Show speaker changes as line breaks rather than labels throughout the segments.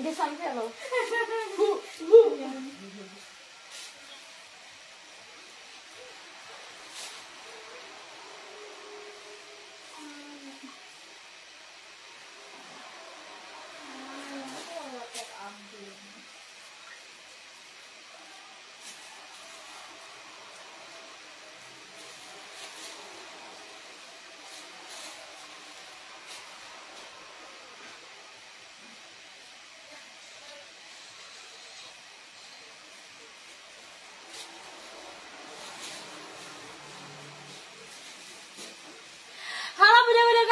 Udah sampai loh.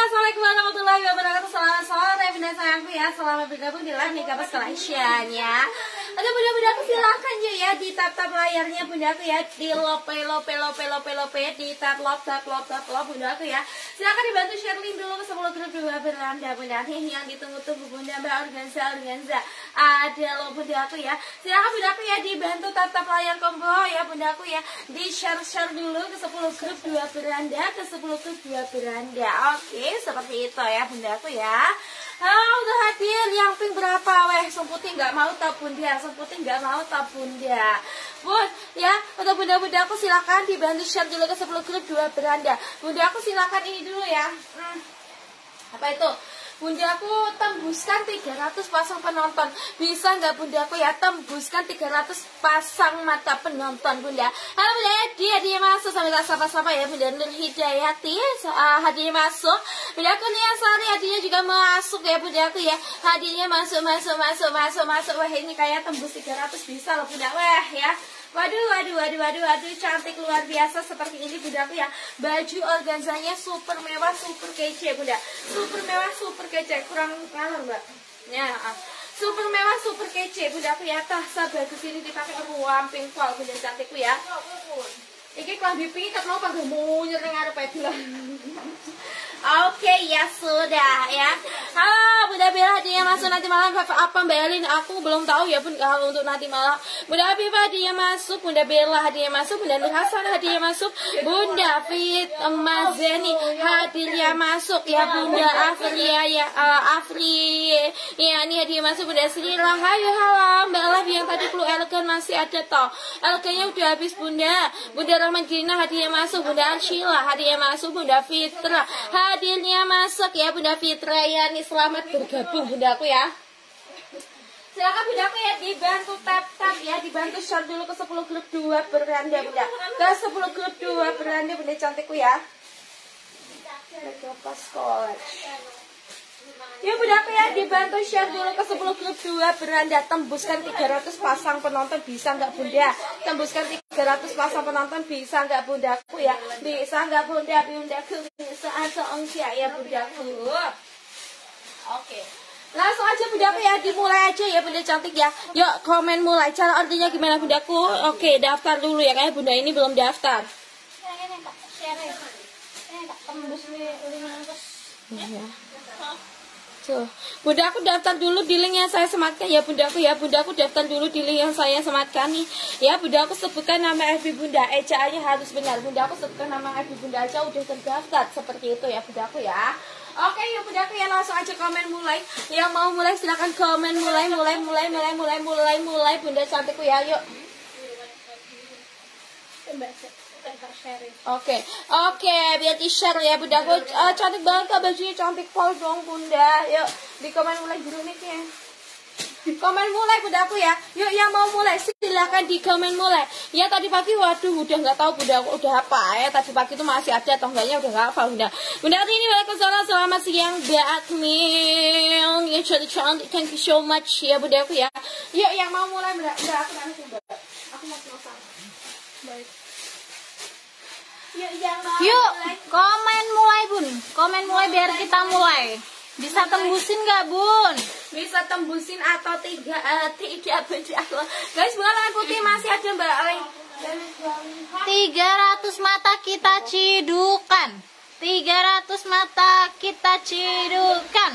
Assalamualaikum warahmatullahi wabarakatuh. Selamat sore bunda sayangku ya. Selamat bergabung di live Nikah Collection ya. Ada bunda-bundaku silahkan ya di tap-tap layarnya bundaku ya, di lope di tap lop bundaku ya. Silahkan dibantu share link dulu ke 10 grup dua beranda bunda yang ditunggu-tunggu bunda Mbak Organza. Ada lo bundaku ya. Silahkan bundaku ya dibantu tap-tap layar combo ya bundaku ya. Di share dulu ke 10 grup dua beranda, ke 10 grup dua beranda. Oke, seperti itu ya bundaku ya. Udah hadir yang pink berapa weh? Semputi nggak mau tak bunda, semputi nggak mau tak bunda. Bun, ya untuk bunda-bunda aku silakan dibantu share dulu ke 10 grup dua beranda. Bunda aku silakan ini dulu ya. Apa itu? Bunda aku tembuskan 300 pasang penonton. Bisa nggak bunda aku ya tembuskan 300 pasang mata penonton bunda. Halo bunda ya, dia masuk sambil tak sapa-sapa ya bunda Nur Hidayati. Hadirnya masuk. Bunda aku nih Sari hadiahnya juga masuk ya bunda aku ya. Hadiahnya masuk. Wah ini kayak tembus 300 bisa loh bunda. Wah ya. Waduh, cantik luar biasa seperti ini bunda aku ya. Baju organzanya super mewah, super kece bunda. Super mewah, super kece. Kurang kalah mbak. Ya, super mewah, super kece bunda aku ya. Tah bagus ini dipakai ruang pink pol bunda cantikku ya. Iki klambi pink ket mau panggil munyer ning arep bilang. Oke, ya sudah ya. Halo Bunda Bella, hadiahnya masuk nanti malam apa Mbak Elin? Aku belum tahu ya pun kalau untuk nanti malam. Bunda Habib hadiahnya masuk, Bunda Bella hadiahnya masuk, Bunda Nur Hasan hadiahnya masuk, Bunda Fit Mazeni hadiahnya masuk ya, Bunda Afria ya, Afri ya ini hadiah masuk, Bunda Sri Rahayu. Halo Mbak Laf yang tadi perlu elegan masih ada toh. Elegannya udah habis Bunda. Bunda Rahman Gina hadiahnya masuk, Bunda Arshila hadiahnya masuk, Bunda Fitra hadirnya masuk ya Bunda Fitra ya, nih selamat bergabung bunda aku ya. Silakan bunda aku ya dibantu tap ya, dibantu share dulu ke 10 grup 2 beranda bunda. Ke 10 grup 2 beranda bunda cantikku ya. Pas sekolah. Ya bunda aku ya dibantu share dulu ke 10 grup 2 beranda. Tembuskan 300 pasang penonton bisa nggak bunda? Tembuskan 300 pasang penonton bisa nggak bundaku ya? Bisa nggak bundaku bisa atau enggak ya bundaku? Oke. Langsung aja bundaku ya, dimulai aja ya bunda cantik ya. Yuk komen mulai. Cara artinya gimana bundaku? Oke, daftar dulu ya, kayak bunda ini belum daftar. Iya. Tuh, bunda aku daftar dulu di link yang saya sematkan ya bunda aku ya. Bunda aku daftar dulu di link yang saya sematkan nih ya. Bunda aku sebutkan nama FB bunda, ejaannya harus benar. Bunda aku sebutkan nama FB bunda aja udah terdaftar, seperti itu ya bunda aku ya. Oke yuk bunda aku ya, langsung aja komen mulai. Yang mau mulai silakan komen mulai bunda cantikku ya. Yuk. Oke, biar di share ya bunda aku. Cantik banget kak bajunya, cantik pol dong bunda. Yuk di komen mulai dulu nih ya. Komen mulai bunda aku ya. Yuk yang mau mulai silahkan di komen mulai. Ya tadi pagi waduh udah nggak tahu bunda aku udah apa ya. Tadi pagi itu masih ada atau enggaknya udah nggak apa bunda. Bunda ini waalaikumsalam, selamat siang Mbak Akmil. Ya cantik, thank you so much ya bunda aku ya. Yuk yang mau mulai bunda aku langsung bunda. Aku mau penasaran. Baik.
Yuk, komen mulai bun, komen mulai biar kita mulai. Bisa tembusin nggak bun?
Bisa tembusin atau tidak bunda. Guys bunga lengan putih masih ada mbak.
300 mata kita cidukan. 300 mata kita cidukan.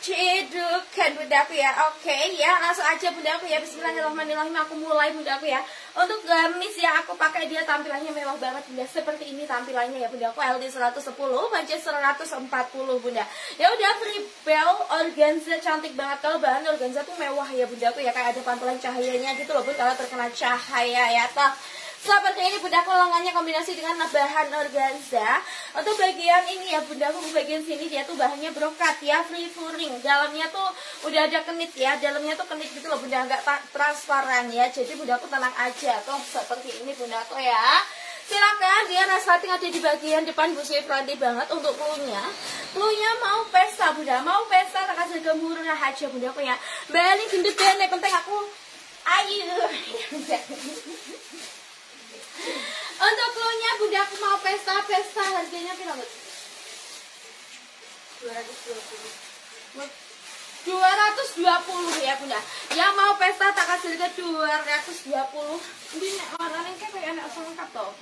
cedukan bundaku ya. Oke ya, langsung aja bundaku ya. Bismillahirrahmanirrahim. Aku mulai bundaku ya. Untuk gamis yang aku pakai dia tampilannya mewah banget bunda. Seperti ini tampilannya ya bundaku. LD 110, panjang 140 bunda. Ya udah, free bell organza cantik banget. Kalau bahan organza tuh mewah ya bundaku ya. Kayak ada pantulan cahayanya gitu loh bun. Kalau terkena cahaya ya toh. Seperti ini bundaku, lengannya kombinasi dengan bahan organza. Untuk bagian ini ya bundaku, bagian sini dia tuh bahannya brokat ya, free furing. Dalamnya tuh udah ada kenit ya, dalamnya tuh kenit gitu loh bunda, nggak transparan ya. Jadi bundaku tenang aja tuh, seperti ini bundaku ya. Silakan, dia resleting ada di bagian depan, busnya friendly banget. Untuk cluenya, cluenya mau pesta bunda, mau pesta tak kasih harga murah aja bundaku ya. Balik gendut deh, penting aku ayo. Untuk cluenya bunda, aku mau pesta harganya berapa? 220 ya bunda. Yang mau pesta tak kasih harga 220. Ini warnanya kayak anak selengkap toh.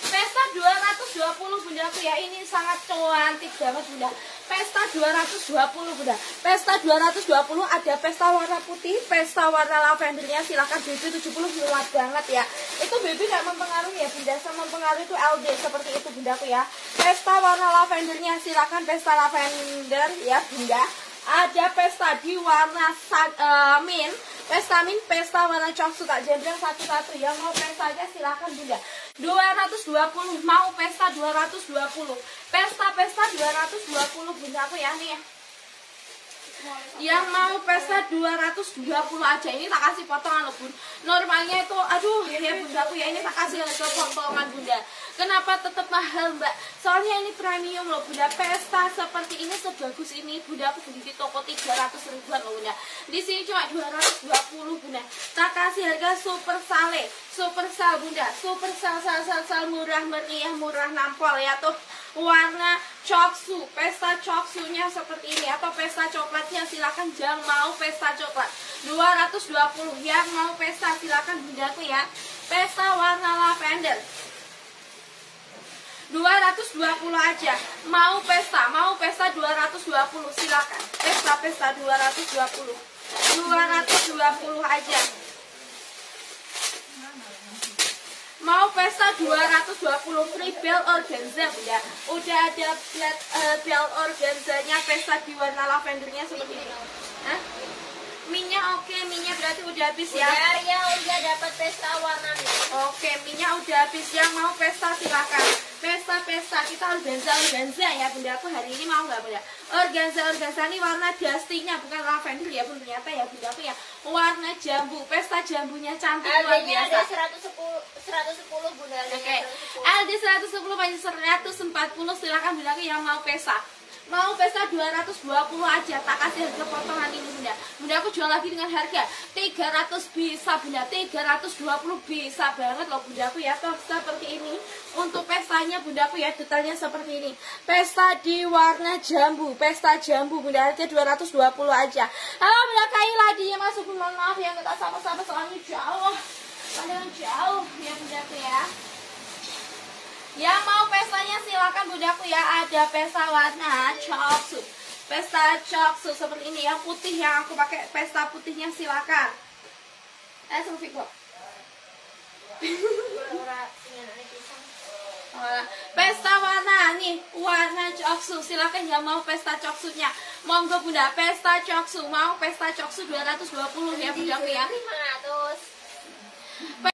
Pesta 220 bunda aku ya. Ini sangat cantik banget bunda. Pesta 220 bunda. Pesta 220, ada pesta warna putih, pesta warna lavendernya. Silakan BB 70 muat banget ya. Itu BB gak mempengaruhi ya bunda, sama mempengaruhi itu LD seperti itu bunda aku ya. Pesta warna lavendernya, silakan pesta lavender ya bunda. Ada pesta di warna mint, pesta warna coksu tak jembreng satu-satu. Yang mau pesta aja silakan bunda. 220, mau pesta 220. Pesta 220 bunda aku ya nih ya. Yang mau pesta 220 aja, ini tak kasih potongan loh bun. Normalnya itu aduh ya bunda aku ya, ini tak kasih harga potongan bunda. Kenapa tetap mahal mbak? Soalnya ini premium loh bunda. Pesta seperti ini, sebagus ini bunda aku beli di toko 300 ribuan loh bunda. Di sini cuma 220 bunda. Tak kasih harga super sale, super sale bunda. Super sale murah meriah, murah nampol ya tuh. Warna coksu, pesta coksunya seperti ini, atau pesta coklatnya silakan. Jangan mau pesta coklat 220. Yang mau pesta silakan bundaku ya. Pesta warna lavender 220 aja. Mau pesta 220 silakan. Pesta 220 aja. Mau pesta 220 free bell organza bunda. Udah ada bell organzanya, pesta di warna lavendernya seperti ini. Hah? Minyak oke, minyak berarti udah habis ya.
Udah dapat pesta warna nih.
Oke, minyak udah habis. Yang mau pesta silakan. Pesta kita organza ya bunda. Aku hari ini mau nggak bunda? Organza ini warna dustinya, bukan lavender ya bunda. Ternyata ya bunda aku ya. Warna jambu, pesta jambunya cantik luar biasa.
Ada 110 bunda.
Oke, LD 110 panjang 140 silakan bunda aku yang mau pesta. Mau pesta 220 aja, tak kasih harga potongan ini bunda. Bunda aku jual lagi dengan harga 300 bisa bunda, 320 bisa banget loh bunda aku ya. Toh seperti ini. Untuk pestanya bunda aku ya, detailnya seperti ini. Pesta di warna jambu, pesta jambu bunda, harga 220 aja. Halo bunda Kaila, dia masuk, mohon maaf ya, kita sama-sama soalnya jauh. Padahal jauh ya bunda aku ya. Yang mau pestanya silakan bundaku ya. Ada pesta warna coksu, pesta coksu seperti ini. Yang putih yang aku pakai, pesta putihnya silakan. Selfie kok. Pesta warna nih, warna coksu silakan. Yang mau pesta coksunya monggo bunda. Pesta coksu, mau pesta coksu 220 ya bundaku ya.
500.